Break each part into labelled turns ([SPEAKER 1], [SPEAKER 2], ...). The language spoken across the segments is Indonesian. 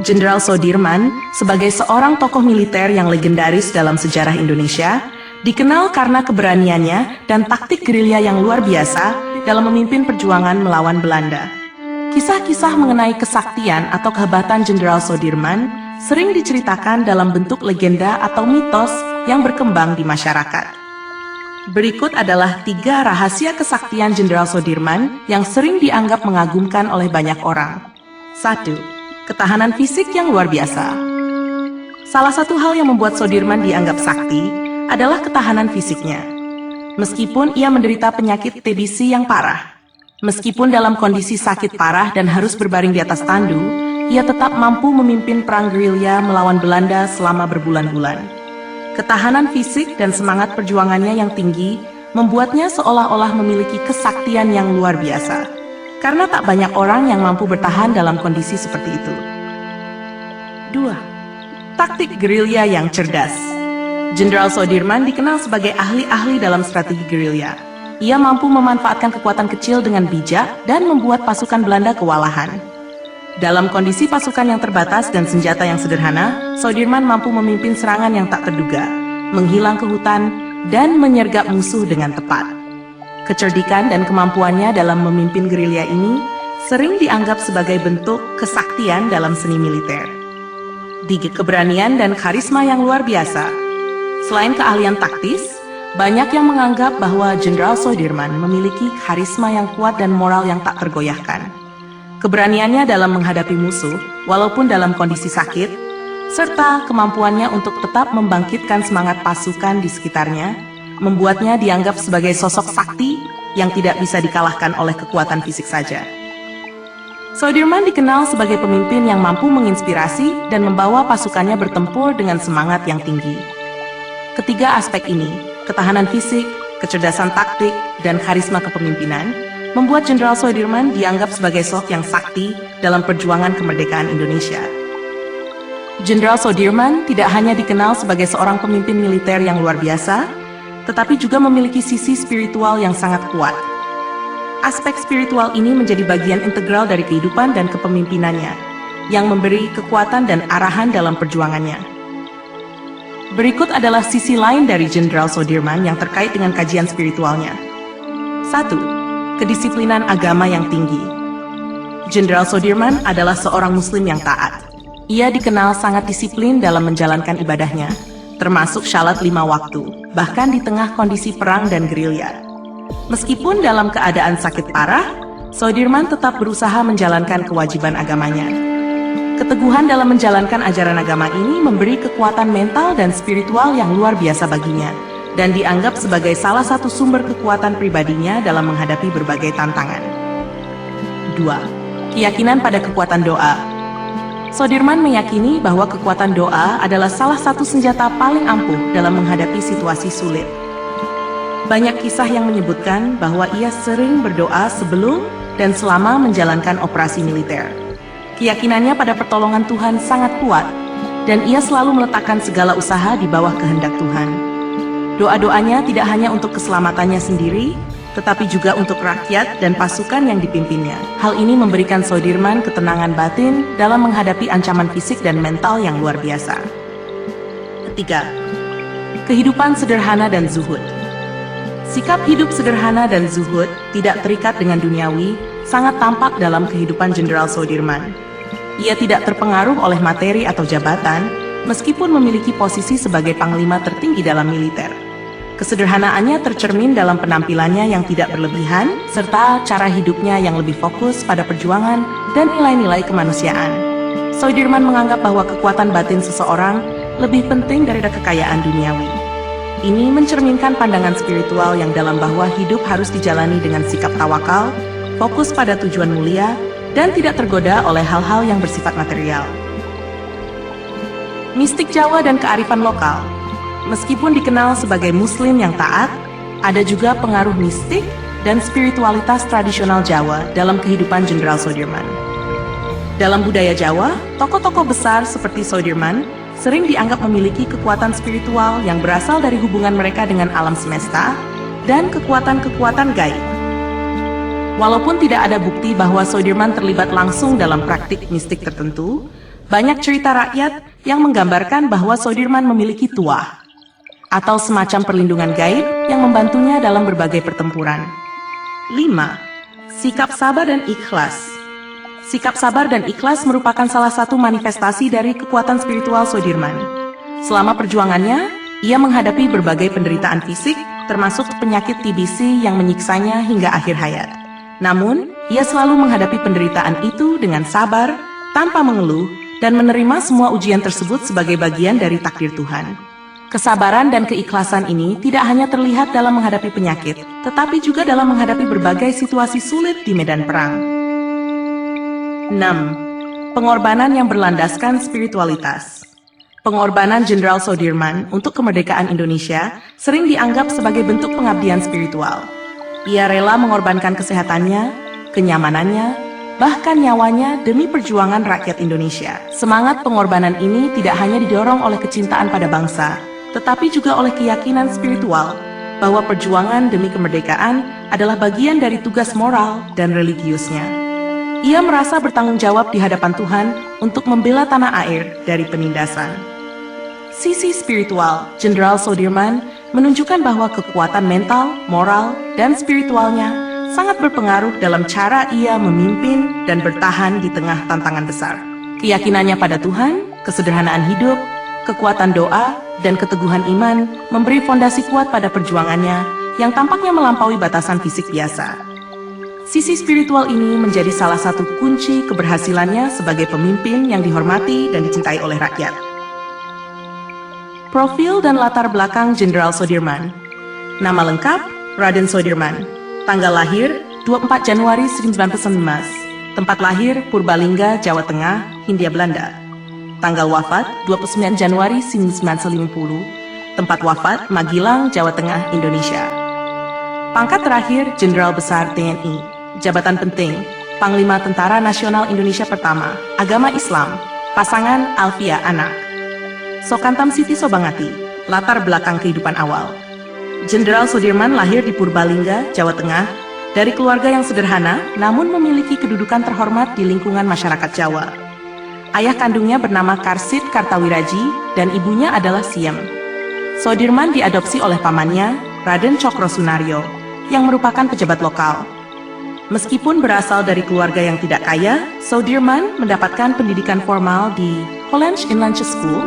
[SPEAKER 1] Jenderal Soedirman, sebagai seorang tokoh militer yang legendaris dalam sejarah Indonesia, dikenal karena keberaniannya dan taktik gerilya yang luar biasa dalam memimpin perjuangan melawan Belanda. Kisah-kisah mengenai kesaktian atau kehebatan Jenderal Soedirman sering diceritakan dalam bentuk legenda atau mitos yang berkembang di masyarakat. Berikut adalah 3 rahasia kesaktian Jenderal Soedirman yang sering dianggap mengagumkan oleh banyak orang. 1. Ketahanan fisik yang luar biasa. Salah satu hal yang membuat Soedirman dianggap sakti adalah ketahanan fisiknya. Meskipun ia menderita penyakit TBC yang parah, meskipun dalam kondisi sakit parah dan harus berbaring di atas tandu, ia tetap mampu memimpin perang gerilya melawan Belanda selama berbulan-bulan. Ketahanan fisik dan semangat perjuangannya yang tinggi membuatnya seolah-olah memiliki kesaktian yang luar biasa, karena tak banyak orang yang mampu bertahan dalam kondisi seperti itu. 2. Taktik gerilya yang cerdas. Jenderal Soedirman dikenal sebagai ahli-ahli dalam strategi gerilya. Ia mampu memanfaatkan kekuatan kecil dengan bijak dan membuat pasukan Belanda kewalahan. Dalam kondisi pasukan yang terbatas dan senjata yang sederhana, Soedirman mampu memimpin serangan yang tak terduga, menghilang ke hutan, dan menyergap musuh dengan tepat. Kecerdikan dan kemampuannya dalam memimpin gerilya ini sering dianggap sebagai bentuk kesaktian dalam seni militer. 3. Keberanian dan karisma yang luar biasa. Selain keahlian taktis, banyak yang menganggap bahwa Jenderal Soedirman memiliki karisma yang kuat dan moral yang tak tergoyahkan. Keberaniannya dalam menghadapi musuh, walaupun dalam kondisi sakit, serta kemampuannya untuk tetap membangkitkan semangat pasukan di sekitarnya, membuatnya dianggap sebagai sosok sakti yang tidak bisa dikalahkan oleh kekuatan fisik saja. Soedirman dikenal sebagai pemimpin yang mampu menginspirasi dan membawa pasukannya bertempur dengan semangat yang tinggi. Ketiga aspek ini, ketahanan fisik, kecerdasan taktik, dan karisma kepemimpinan, membuat Jenderal Soedirman dianggap sebagai sosok yang sakti dalam perjuangan kemerdekaan Indonesia. Jenderal Soedirman tidak hanya dikenal sebagai seorang pemimpin militer yang luar biasa, tetapi juga memiliki sisi spiritual yang sangat kuat. Aspek spiritual ini menjadi bagian integral dari kehidupan dan kepemimpinannya, yang memberi kekuatan dan arahan dalam perjuangannya. Berikut adalah sisi lain dari Jenderal Soedirman yang terkait dengan kajian spiritualnya. 1. Kedisiplinan agama yang tinggi. Jenderal Soedirman adalah seorang Muslim yang taat. Ia dikenal sangat disiplin dalam menjalankan ibadahnya, termasuk syalat 5 waktu, bahkan di tengah kondisi perang dan gerilya. Meskipun dalam keadaan sakit parah, Soedirman tetap berusaha menjalankan kewajiban agamanya. Keteguhan dalam menjalankan ajaran agama ini memberi kekuatan mental dan spiritual yang luar biasa baginya, dan dianggap sebagai salah satu sumber kekuatan pribadinya dalam menghadapi berbagai tantangan. 2. Keyakinan pada kekuatan doa. Soedirman meyakini bahwa kekuatan doa adalah salah satu senjata paling ampuh dalam menghadapi situasi sulit. Banyak kisah yang menyebutkan bahwa ia sering berdoa sebelum dan selama menjalankan operasi militer. Keyakinannya pada pertolongan Tuhan sangat kuat, dan ia selalu meletakkan segala usaha di bawah kehendak Tuhan. Doa-doanya tidak hanya untuk keselamatannya sendiri, tetapi juga untuk rakyat dan pasukan yang dipimpinnya. Hal ini memberikan Soedirman ketenangan batin dalam menghadapi ancaman fisik dan mental yang luar biasa. 3. Kehidupan sederhana dan zuhud. Sikap hidup sederhana dan zuhud tidak terikat dengan duniawi sangat tampak dalam kehidupan Jenderal Soedirman. Ia tidak terpengaruh oleh materi atau jabatan, meskipun memiliki posisi sebagai panglima tertinggi dalam militer. Kesederhanaannya tercermin dalam penampilannya yang tidak berlebihan, serta cara hidupnya yang lebih fokus pada perjuangan dan nilai-nilai kemanusiaan. Soedirman menganggap bahwa kekuatan batin seseorang lebih penting daripada kekayaan duniawi. Ini mencerminkan pandangan spiritual yang dalam bahwa hidup harus dijalani dengan sikap tawakal, fokus pada tujuan mulia, dan tidak tergoda oleh hal-hal yang bersifat material. Mistik Jawa dan kearifan lokal. Meskipun dikenal sebagai Muslim yang taat, ada juga pengaruh mistik dan spiritualitas tradisional Jawa dalam kehidupan Jenderal Soedirman. Dalam budaya Jawa, tokoh-tokoh besar seperti Soedirman sering dianggap memiliki kekuatan spiritual yang berasal dari hubungan mereka dengan alam semesta dan kekuatan-kekuatan gaib. Walaupun tidak ada bukti bahwa Soedirman terlibat langsung dalam praktik mistik tertentu, Banyak cerita rakyat yang menggambarkan bahwa Soedirman memiliki tuah atau semacam perlindungan gaib yang membantunya dalam berbagai pertempuran. 5. Sikap sabar dan ikhlas. Sikap sabar dan ikhlas merupakan salah satu manifestasi dari kekuatan spiritual Soedirman. Selama perjuangannya, ia menghadapi berbagai penderitaan fisik, termasuk penyakit TBC yang menyiksanya hingga akhir hayat. Namun, ia selalu menghadapi penderitaan itu dengan sabar, tanpa mengeluh, dan menerima semua ujian tersebut sebagai bagian dari takdir Tuhan. Kesabaran dan keikhlasan ini tidak hanya terlihat dalam menghadapi penyakit, tetapi juga dalam menghadapi berbagai situasi sulit di medan perang. 6. Pengorbanan yang berlandaskan spiritualitas. Pengorbanan Jenderal Soedirman untuk kemerdekaan Indonesia sering dianggap sebagai bentuk pengabdian spiritual. Ia rela mengorbankan kesehatannya, kenyamanannya, bahkan nyawanya demi perjuangan rakyat Indonesia. Semangat pengorbanan ini tidak hanya didorong oleh kecintaan pada bangsa, tetapi juga oleh keyakinan spiritual bahwa perjuangan demi kemerdekaan adalah bagian dari tugas moral dan religiusnya. Ia merasa bertanggung jawab di hadapan Tuhan untuk membela tanah air dari penindasan. Sisi spiritual Jenderal Soedirman menunjukkan bahwa kekuatan mental, moral, dan spiritualnya sangat berpengaruh dalam cara ia memimpin dan bertahan di tengah tantangan besar. Keyakinannya pada Tuhan, kesederhanaan hidup, kekuatan doa, dan keteguhan iman memberi fondasi kuat pada perjuangannya yang tampaknya melampaui batasan fisik biasa. Sisi spiritual ini menjadi salah satu kunci keberhasilannya sebagai pemimpin yang dihormati dan dicintai oleh rakyat. Profil dan latar belakang Jenderal Soedirman. Nama lengkap, Raden Soedirman. Tanggal lahir, 24 Januari 1919. Tempat lahir, Purbalingga, Jawa Tengah, Hindia Belanda. Tanggal wafat, 29 Januari 1950. Tempat wafat, Magelang, Jawa Tengah, Indonesia. Pangkat terakhir, Jenderal Besar TNI. Jabatan penting, Panglima Tentara Nasional Indonesia Pertama. Agama Islam. Pasangan Alfia Anak. Soekantam Siti Sobangati, latar belakang kehidupan awal. Jenderal Soedirman lahir di Purbalingga, Jawa Tengah, dari keluarga yang sederhana namun memiliki kedudukan terhormat di lingkungan masyarakat Jawa. Ayah kandungnya bernama Karsid Kartawiraji dan ibunya adalah Siem. Soedirman diadopsi oleh pamannya, Raden Cokro Sunaryo, yang merupakan pejabat lokal. Meskipun berasal dari keluarga yang tidak kaya, Soedirman mendapatkan pendidikan formal di Hollands Inlandse School,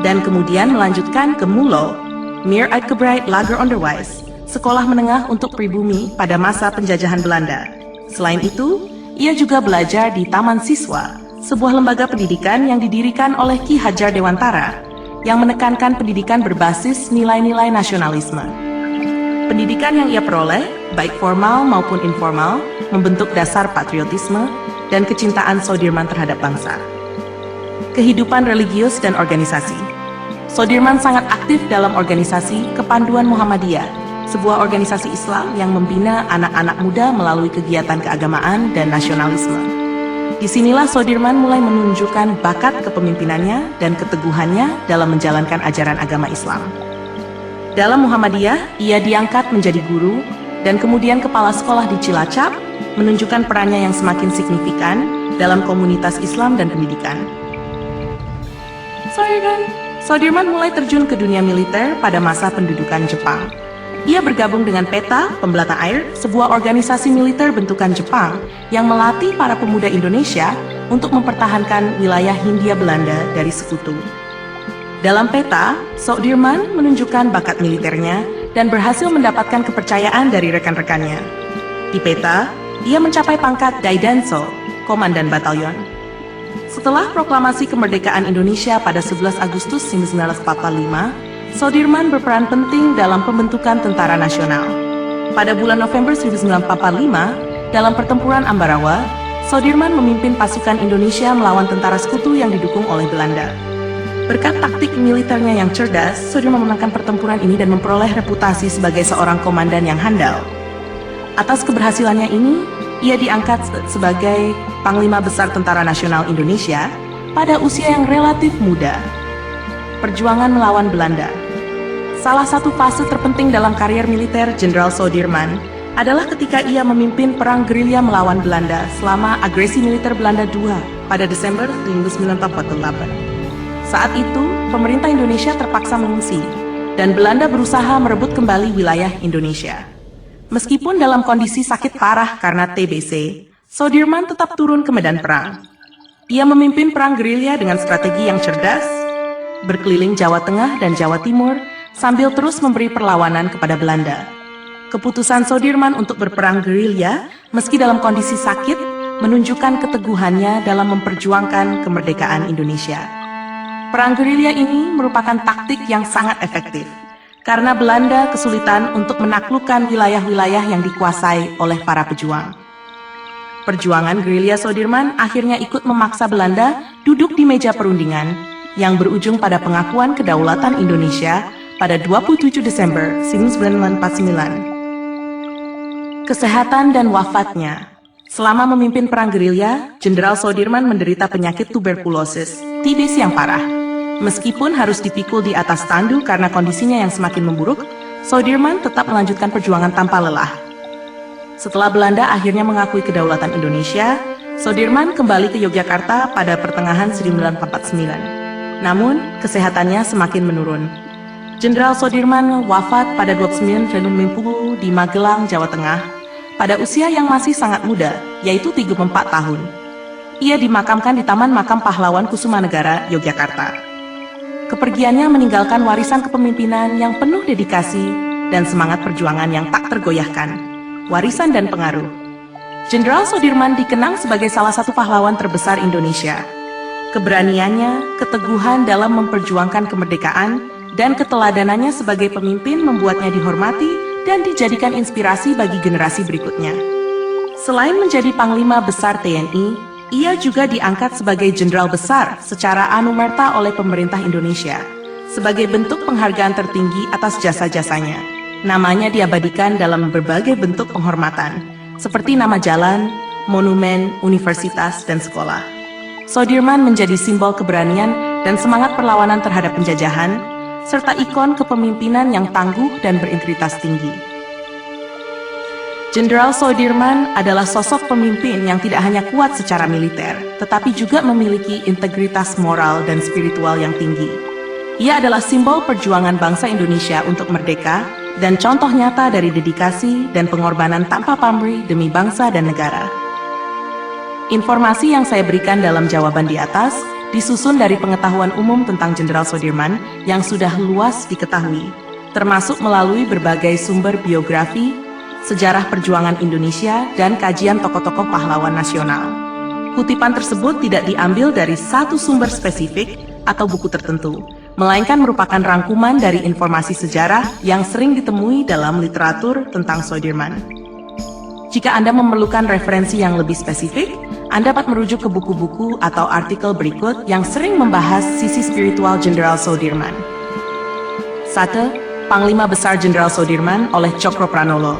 [SPEAKER 1] dan kemudian melanjutkan ke MULO, Meer Uitgebreid Lager Onderwijs, sekolah menengah untuk pribumi pada masa penjajahan Belanda. Selain itu, ia juga belajar di Taman Siswa, sebuah lembaga pendidikan yang didirikan oleh Ki Hajar Dewantara, yang menekankan pendidikan berbasis nilai-nilai nasionalisme. Pendidikan yang ia peroleh, baik formal maupun informal, membentuk dasar patriotisme dan kecintaan Soedirman terhadap bangsa. Kehidupan religius dan organisasi. Soedirman sangat aktif dalam organisasi Kepanduan Muhammadiyah, sebuah organisasi Islam yang membina anak-anak muda melalui kegiatan keagamaan dan nasionalisme. Disinilah Soedirman mulai menunjukkan bakat kepemimpinannya dan keteguhannya dalam menjalankan ajaran agama Islam. Dalam Muhammadiyah, ia diangkat menjadi guru dan kemudian kepala sekolah di Cilacap, menunjukkan perannya yang semakin signifikan dalam komunitas Islam dan pendidikan. Soedirman mulai terjun ke dunia militer pada masa pendudukan Jepang. Ia bergabung dengan PETA, Pembelata Air, sebuah organisasi militer bentukan Jepang yang melatih para pemuda Indonesia untuk mempertahankan wilayah Hindia Belanda dari sekutu. Dalam PETA, Soedirman menunjukkan bakat militernya dan berhasil mendapatkan kepercayaan dari rekan-rekannya. Di PETA, ia mencapai pangkat Daidanso, Komandan Batalion. Setelah proklamasi kemerdekaan Indonesia pada 11 Agustus 1945, Soedirman berperan penting dalam pembentukan Tentara Nasional. Pada bulan November 1945, dalam pertempuran Ambarawa, Soedirman memimpin pasukan Indonesia melawan tentara sekutu yang didukung oleh Belanda. Berkat taktik militernya yang cerdas, Soedirman memenangkan pertempuran ini dan memperoleh reputasi sebagai seorang komandan yang handal. Atas keberhasilannya ini, ia diangkat sebagai Panglima Besar Tentara Nasional Indonesia pada usia yang relatif muda. Perjuangan melawan Belanda. Salah satu fase terpenting dalam karier militer Jenderal Soedirman adalah ketika ia memimpin perang gerilya melawan Belanda selama agresi militer Belanda II pada Desember 1948. Saat itu, pemerintah Indonesia terpaksa mengungsi, dan Belanda berusaha merebut kembali wilayah Indonesia. Meskipun dalam kondisi sakit parah karena TBC, Soedirman tetap turun ke medan perang. Ia memimpin perang gerilya dengan strategi yang cerdas, berkeliling Jawa Tengah dan Jawa Timur, sambil terus memberi perlawanan kepada Belanda. Keputusan Soedirman untuk berperang gerilya, meski dalam kondisi sakit, menunjukkan keteguhannya dalam memperjuangkan kemerdekaan Indonesia. Perang gerilya ini merupakan taktik yang sangat efektif, karena Belanda kesulitan untuk menaklukkan wilayah-wilayah yang dikuasai oleh para pejuang. Perjuangan gerilya Soedirman akhirnya ikut memaksa Belanda duduk di meja perundingan, yang berujung pada pengakuan kedaulatan Indonesia pada 27 Desember 1949. Kesehatan dan wafatnya. Selama memimpin perang gerilya, Jenderal Soedirman menderita penyakit tuberkulosis, TBC yang parah. Meskipun harus dipikul di atas tandu karena kondisinya yang semakin memburuk, Soedirman tetap melanjutkan perjuangan tanpa lelah. Setelah Belanda akhirnya mengakui kedaulatan Indonesia, Soedirman kembali ke Yogyakarta pada pertengahan 1949. Namun, kesehatannya semakin menurun. Jenderal Soedirman wafat pada 29 Januari di Magelang, Jawa Tengah, pada usia yang masih sangat muda, yaitu 34 tahun. Ia dimakamkan di Taman Makam Pahlawan Kusumanegara, Yogyakarta. Kepergiannya meninggalkan warisan kepemimpinan yang penuh dedikasi dan semangat perjuangan yang tak tergoyahkan, warisan dan pengaruh. Jenderal Soedirman dikenang sebagai salah satu pahlawan terbesar Indonesia. Keberaniannya, keteguhan dalam memperjuangkan kemerdekaan, dan keteladanannya sebagai pemimpin membuatnya dihormati dan dijadikan inspirasi bagi generasi berikutnya. Selain menjadi Panglima Besar TNI, ia juga diangkat sebagai Jenderal Besar secara anumerta oleh pemerintah Indonesia, sebagai bentuk penghargaan tertinggi atas jasa-jasanya. Namanya diabadikan dalam berbagai bentuk penghormatan, seperti nama jalan, monumen, universitas, dan sekolah. Soedirman menjadi simbol keberanian dan semangat perlawanan terhadap penjajahan, serta ikon kepemimpinan yang tangguh dan berintegritas tinggi. Jenderal Soedirman adalah sosok pemimpin yang tidak hanya kuat secara militer, tetapi juga memiliki integritas moral dan spiritual yang tinggi. Ia adalah simbol perjuangan bangsa Indonesia untuk merdeka dan contoh nyata dari dedikasi dan pengorbanan tanpa pamrih demi bangsa dan negara. Informasi yang saya berikan dalam jawaban di atas disusun dari pengetahuan umum tentang Jenderal Soedirman yang sudah luas diketahui, termasuk melalui berbagai sumber biografi, sejarah perjuangan Indonesia, dan kajian tokoh-tokoh pahlawan nasional. Kutipan tersebut tidak diambil dari satu sumber spesifik atau buku tertentu, melainkan merupakan rangkuman dari informasi sejarah yang sering ditemui dalam literatur tentang Soedirman. Jika Anda memerlukan referensi yang lebih spesifik, Anda dapat merujuk ke buku-buku atau artikel berikut yang sering membahas sisi spiritual Jenderal Soedirman. 1. Panglima Besar Jenderal Soedirman oleh Cokro Pranolo.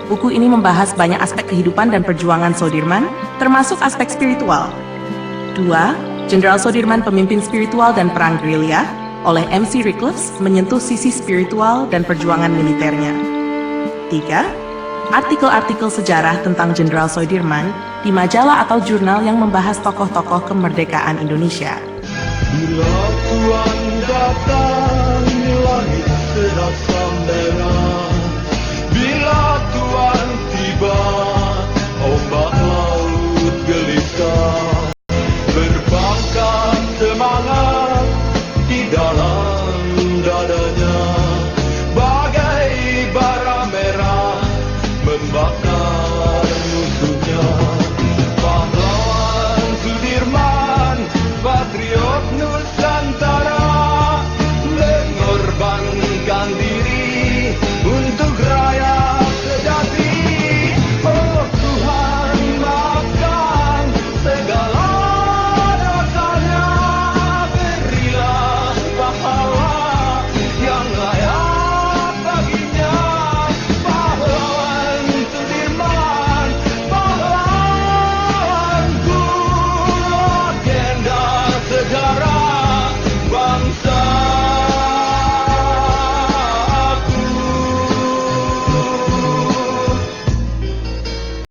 [SPEAKER 1] Buku ini membahas banyak aspek kehidupan dan perjuangan Soedirman, termasuk aspek spiritual. 2. Jenderal Soedirman Pemimpin Spiritual dan Perang Gerilya oleh MC Rickles menyentuh sisi spiritual dan perjuangan militernya. 3. Artikel-artikel sejarah tentang Jenderal Soedirman di majalah atau jurnal yang membahas tokoh-tokoh kemerdekaan Indonesia.
[SPEAKER 2] Bila Tuhan datang di langit terasa